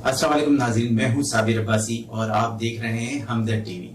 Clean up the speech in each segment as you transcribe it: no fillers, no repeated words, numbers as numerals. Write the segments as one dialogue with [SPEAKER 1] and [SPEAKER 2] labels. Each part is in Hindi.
[SPEAKER 1] अस्सलाम वालेकुम नाज़रीन, मैं हूं साबिर अब्बासी और आप देख रहे हैं हमदर्द टीवी।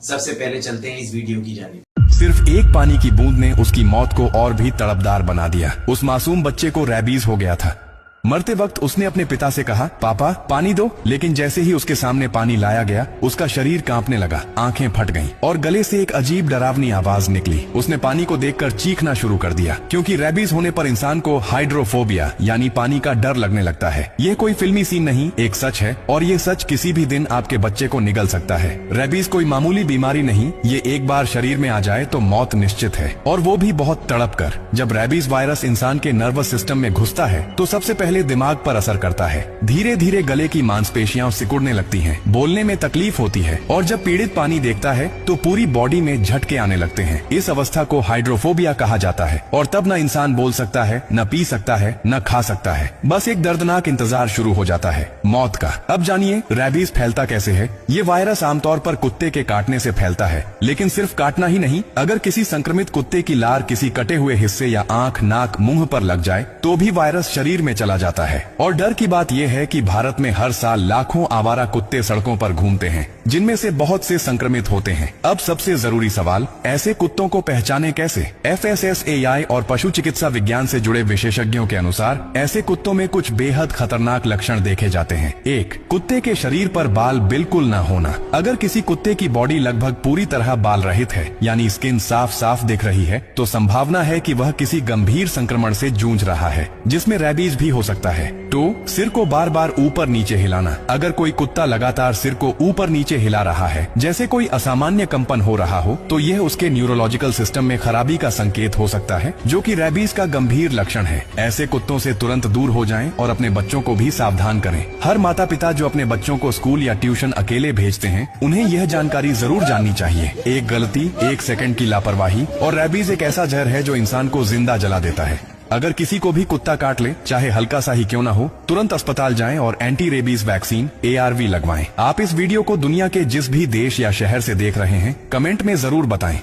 [SPEAKER 1] सबसे पहले चलते हैं इस वीडियो की जानिब।
[SPEAKER 2] सिर्फ एक पानी की बूंद ने उसकी मौत को और भी तड़पदार बना दिया। उस मासूम बच्चे को रैबीज हो गया था। मरते वक्त उसने अपने पिता से कहा, पापा पानी दो। लेकिन जैसे ही उसके सामने पानी लाया गया, उसका शरीर कांपने लगा, आंखें फट गईं और गले से एक अजीब डरावनी आवाज निकली। उसने पानी को देखकर चीखना शुरू कर दिया, क्योंकि रैबीज होने पर इंसान को हाइड्रोफोबिया यानी पानी का डर लगने लगता है। ये कोई फिल्मी सीन नहीं, एक सच है और ये सच किसी भी दिन आपके बच्चे को निगल सकता है। रैबीज कोई मामूली बीमारी नहीं, ये एक बार शरीर में आ जाए तो मौत निश्चित है, और वो भी बहुत तड़प कर। जब रैबीज वायरस इंसान के नर्वस सिस्टम में घुसता है तो सबसे पहले दिमाग पर असर करता है। धीरे धीरे गले की मांसपेशियां सिकुड़ने लगती हैं, बोलने में तकलीफ होती है, और जब पीड़ित पानी देखता है तो पूरी बॉडी में झटके आने लगते हैं। इस अवस्था को हाइड्रोफोबिया कहा जाता है, और तब न इंसान बोल सकता है, न पी सकता है, न खा सकता है। बस एक दर्दनाक इंतजार शुरू हो जाता है, मौत का। अब जानिए रैबीज फैलता कैसे है। ये वायरस आमतौर पर कुत्ते के काटने से फैलता है, लेकिन सिर्फ काटना ही नहीं, अगर किसी संक्रमित कुत्ते की लार किसी कटे हुए हिस्से या आंख, नाक, मुंह पर लग जाए तो भी वायरस शरीर में चला जाता है। और डर की बात यह है कि भारत में हर साल लाखों आवारा कुत्ते सड़कों पर घूमते हैं, जिनमें से बहुत से संक्रमित होते हैं। अब सबसे जरूरी सवाल, ऐसे कुत्तों को पहचाने कैसे? FSSAI और पशु चिकित्सा विज्ञान से जुड़े विशेषज्ञों के अनुसार ऐसे कुत्तों में कुछ बेहद खतरनाक लक्षण देखे जाते हैं। 1. कुत्ते के शरीर पर बाल बिल्कुल न होना। अगर किसी कुत्ते की बॉडी लगभग पूरी तरह बाल रहित है, यानी स्किन साफ साफ दिख रही है, तो संभावना है कि वह किसी गंभीर संक्रमण से जूझ रहा है, जिसमें रैबीज भी हो सकता है। 2. सिर को बार बार ऊपर नीचे हिलाना। अगर कोई कुत्ता लगातार सिर को ऊपर नीचे हिला रहा है, जैसे कोई असामान्य कंपन हो रहा हो, तो यह उसके न्यूरोलॉजिकल सिस्टम में खराबी का संकेत हो सकता है, जो कि रैबीज का गंभीर लक्षण है। ऐसे कुत्तों से तुरंत दूर हो जाएं और अपने बच्चों को भी सावधान करें। हर माता पिता जो अपने बच्चों को स्कूल या ट्यूशन अकेले भेजते हैं, उन्हें यह जानकारी जरूर जाननी चाहिए। एक गलती, एक सेकंड की लापरवाही और रैबीज एक ऐसा जहर है जो इंसान को जिंदा जला देता है। अगर किसी को भी कुत्ता काट ले, चाहे हल्का सा ही क्यों ना हो, तुरंत अस्पताल जाएं और एंटी रेबीज वैक्सीन ARV लगवाएं। आप इस वीडियो को दुनिया के जिस भी देश या शहर से देख रहे हैं, कमेंट में जरूर बताएं।